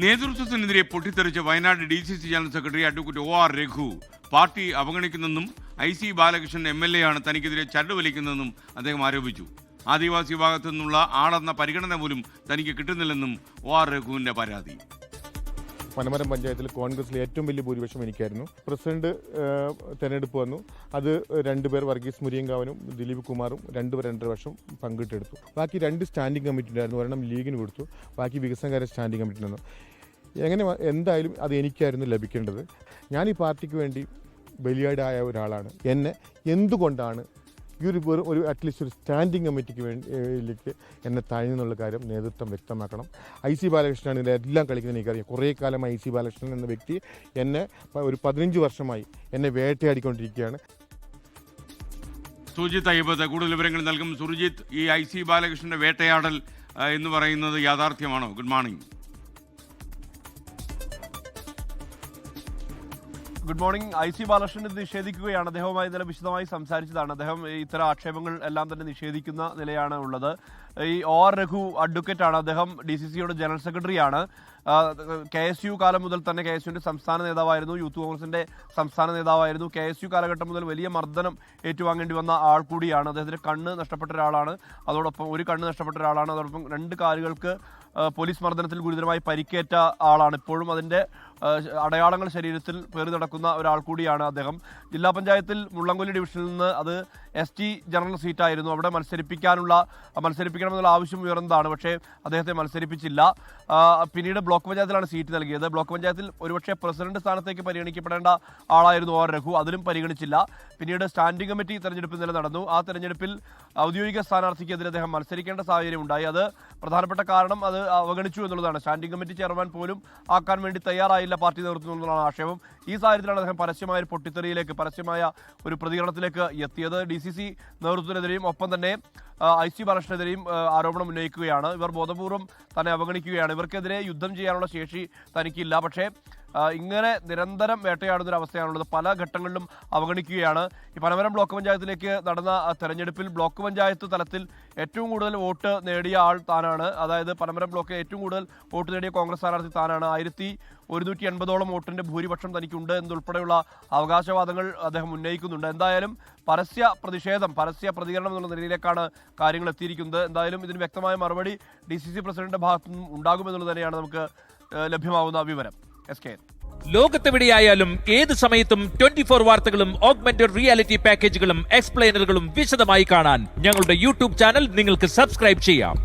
നേതൃത്വത്തിനെതിരെ പൊട്ടിത്തെറിച്ച Wayanad DCC general secretary advocate OR Raghu party അവഗണിക്കുന്നെന്നും IC Balakrishnan MLA ആണ് തനിക്കെതിരെ ചരട് വലിക്കുന്നതെന്നും അദ്ദേഹം ആരോപിച്ചു. ആദിവാസി വിഭാഗത്തു നിന്നുള്ള ആളെന്ന പരിഗണന പോലും തനിക്ക് കിട്ടുന്നില്ലെന്നും OR രഘുവിന്റെ പരാതി. പനമരം പഞ്ചായത്തിൽ കോൺഗ്രസിലെ ഏറ്റവും വലിയ ഭൂരിപക്ഷം എനിക്കായിരുന്നു. പ്രസിഡന്റ് തെരഞ്ഞെടുപ്പ് വന്നു. അത് 2 പേർ വർഗീസ് മുരിയങ്കാവനും ദിലീപ് കുമാറും 2 വർഷം പങ്കിട്ടെടുത്തു. ബാക്കി 2 സ്റ്റാൻഡിംഗ് കമ്മിറ്റി ഉണ്ടായിരുന്നു. ഒരെണ്ണം ലീഗിന് കൊടുത്തു, ബാക്കി വികസനകാര്യ സ്റ്റാൻഡിംഗ് കമ്മിറ്റി നിന്നു. എന്തായാലും അത് എനിക്കായിരുന്നു ലഭിക്കേണ്ടത്. ഞാൻ ഈ പാർട്ടിക്ക് വേണ്ടി ബലിയാടായ ഒരാളാണ്. എന്നെ എന്തുകൊണ്ടാണ് ഈ ഒരു അറ്റ്ലീസ്റ്റ് ഒരു സ്റ്റാൻഡിംഗ് കമ്മിറ്റിക്ക് വേണ്ടിയിലേക്ക് എന്നെ താഴ്ന്നുള്ള കാര്യം നേതൃത്വം വ്യക്തമാക്കണം. IC ബാലകൃഷ്ണനാണ് ഇതിലെല്ലാം കളിക്കുന്നത് എനിക്കറിയാം. കുറേ കാലം IC ബാലകൃഷ്ണൻ എന്ന വ്യക്തി എന്നെ ഒരു 15 വർഷമായി എന്നെ വേട്ടയാടിക്കൊണ്ടിരിക്കുകയാണ്. സുർജിത്ത് അയ്യപ്പത്ത് കൂടുതൽ വിവരങ്ങൾ നൽകും. സുർജിത്ത്, ഈ IC ബാലകൃഷ്ണന്റെ വേട്ടയാടൽ എന്ന് പറയുന്നത് യാഥാർത്ഥ്യമാണോ? Good morning. Good morning. IC Balakrishnan നിഷേധിക്കുകയാണ്. അദ്ദേഹവുമായി ഇന്നലെ വിശദമായി സംസാരിച്ചതാണ്. അദ്ദേഹം ഇത്തരം ആക്ഷേപങ്ങൾ എല്ലാം തന്നെ നിഷേധിക്കുന്ന നിലയാണ് ഉള്ളത്. ഈ OR രഘു അഡ്വക്കേറ്റ് ആണ്. അദ്ദേഹം DCCയുടെ ജനറൽ സെക്രട്ടറിയാണ്. KSU കാലം മുതൽ തന്നെ KSUവിന്റെ സംസ്ഥാന നേതാവായിരുന്നു, യൂത്ത് കോൺഗ്രസിന്റെ സംസ്ഥാന നേതാവായിരുന്നു. KSU കാലഘട്ടം മുതൽ വലിയ മർദ്ദനം ഏറ്റുവാങ്ങേണ്ടി വന്ന ആൾ കൂടിയാണ്. അദ്ദേഹത്തിന്റെ കണ്ണ് നഷ്ടപ്പെട്ട ഒരാളാണ്. അതോടൊപ്പം ഒരു കണ്ണ് നഷ്ടപ്പെട്ട ഒരാളാണ്. അതോടൊപ്പം 2 കാലുകൾക്ക് പോലീസ് മർദ്ദനത്തിൽ ഗുരുതരമായി പരിക്കേറ്റ ആളാണ്. ഇപ്പോഴും അതിന്റെ അടയാളങ്ങൾ ശരീരത്തിൽ പേറി നടക്കുന്ന ഒരാൾ കൂടിയാണ് അദ്ദേഹം. ജില്ലാ പഞ്ചായത്തിൽ മുള്ളംകൊല്ലി ഡിവിഷനിൽ നിന്ന് അത് ST ജനറൽ സീറ്റായിരുന്നു. അവിടെ മത്സരിപ്പിക്കണമെന്നുള്ള ആവശ്യം ഉയർന്നതാണ്. പക്ഷേ അദ്ദേഹത്തെ മത്സരിപ്പിച്ചില്ല. പിന്നീട് ബ്ലോക്ക് പഞ്ചായത്തിലാണ് സീറ്റ് നൽകിയത്. ബ്ലോക്ക് പഞ്ചായത്തിൽ ഒരുപക്ഷെ പ്രസിഡന്റ് സ്ഥാനത്തേക്ക് പരിഗണിക്കപ്പെടേണ്ട ആളായിരുന്നു OR രഘു. അതിലും പരിഗണിച്ചില്ല. പിന്നീട് സ്റ്റാൻഡിംഗ് കമ്മിറ്റി തെരഞ്ഞെടുപ്പ് ഇന്നലെ നടന്നു. ആ തെരഞ്ഞെടുപ്പിൽ ഔദ്യോഗിക സ്ഥാനാർത്ഥിക്കെതിരെ അദ്ദേഹം മത്സരിക്കേണ്ട സാഹചര്യം ഉണ്ടായി. അത് പ്രധാനപ്പെട്ട കാരണം അത് അവഗണിച്ചു എന്നുള്ളതാണ്. സ്റ്റാൻഡിംഗ് കമ്മിറ്റി ചെയർമാൻ പോലും ആക്കാൻ വേണ്ടി തയ്യാറായില്ല പാർട്ടി നേതൃത്വം എന്നുള്ളതാണ് ആക്ഷേപം. ഈ സാഹചര്യത്തിലാണ് അദ്ദേഹം പരസ്യമായ ഒരു പൊട്ടിത്തെറിയിലേക്ക്, പരസ്യമായ ഒരു പ്രതികരണത്തിലേക്ക് എത്തിയത്. DCC നേതൃത്വത്തിനെതിരെയും ഒപ്പം തന്നെ IC ബാലകൃഷ്ണനെതിരെയും ആരോപണം ഉന്നയിക്കുകയാണ്. ഇവർ ബോധപൂർവം തന്നെ അവഗണിക്കുകയാണ്. ഇവർക്കെതിരെ യുദ്ധം ചെയ്യാനുള്ള ശേഷി തനിക്കില്ല. പക്ഷേ ഇങ്ങനെ നിരന്തരം വേട്ടയാടുന്നൊരവസ്ഥയാണുള്ളത്. പല ഘട്ടങ്ങളിലും അവഗണിക്കുകയാണ്. ഈ പനമരം ബ്ലോക്ക് പഞ്ചായത്തിലേക്ക് നടന്ന തെരഞ്ഞെടുപ്പിൽ ബ്ലോക്ക് പഞ്ചായത്ത് തലത്തിൽ ഏറ്റവും കൂടുതൽ വോട്ട് നേടിയ ആൾ താനാണ്. അതായത് പനമരം ബ്ലോക്കിൽ ഏറ്റവും കൂടുതൽ വോട്ട് നേടിയ കോൺഗ്രസ് സ്ഥാനാർത്ഥി താനാണ്. 1180ഓളം വോട്ടിന്റെ ഭൂരിപക്ഷം തനിക്കുണ്ട് എന്നുൾപ്പെടെയുള്ള അവകാശവാദങ്ങൾ അദ്ദേഹം ഉന്നയിക്കുന്നുണ്ട്. എന്തായാലും പരസ്യ പ്രതികരണം എന്നുള്ള നിലയിലേക്കാണ് കാര്യങ്ങൾ എത്തിയിരിക്കുന്നത്. എന്തായാലും ഇതിന് വ്യക്തമായ മറുപടി DCC പ്രസിഡന്റിന്റെ ഭാഗത്തു നിന്നും ഉണ്ടാകുമെന്നുള്ളത് തന്നെയാണ് നമുക്ക് ലഭ്യമാവുന്ന വിവരം. ലോകത്തെവിടെയായാലും ഏത് സമയത്തും 24 വാർത്തകളും ഓഗ്മെന്റഡ് റിയാലിറ്റി പാക്കേജുകളും എക്സ്പ്ലെയിനറുകളും വിശദമായി കാണാൻ ഞങ്ങളുടെ YouTube ചാനൽ നിങ്ങൾക്ക് സബ്സ്ക്രൈബ് ചെയ്യാം.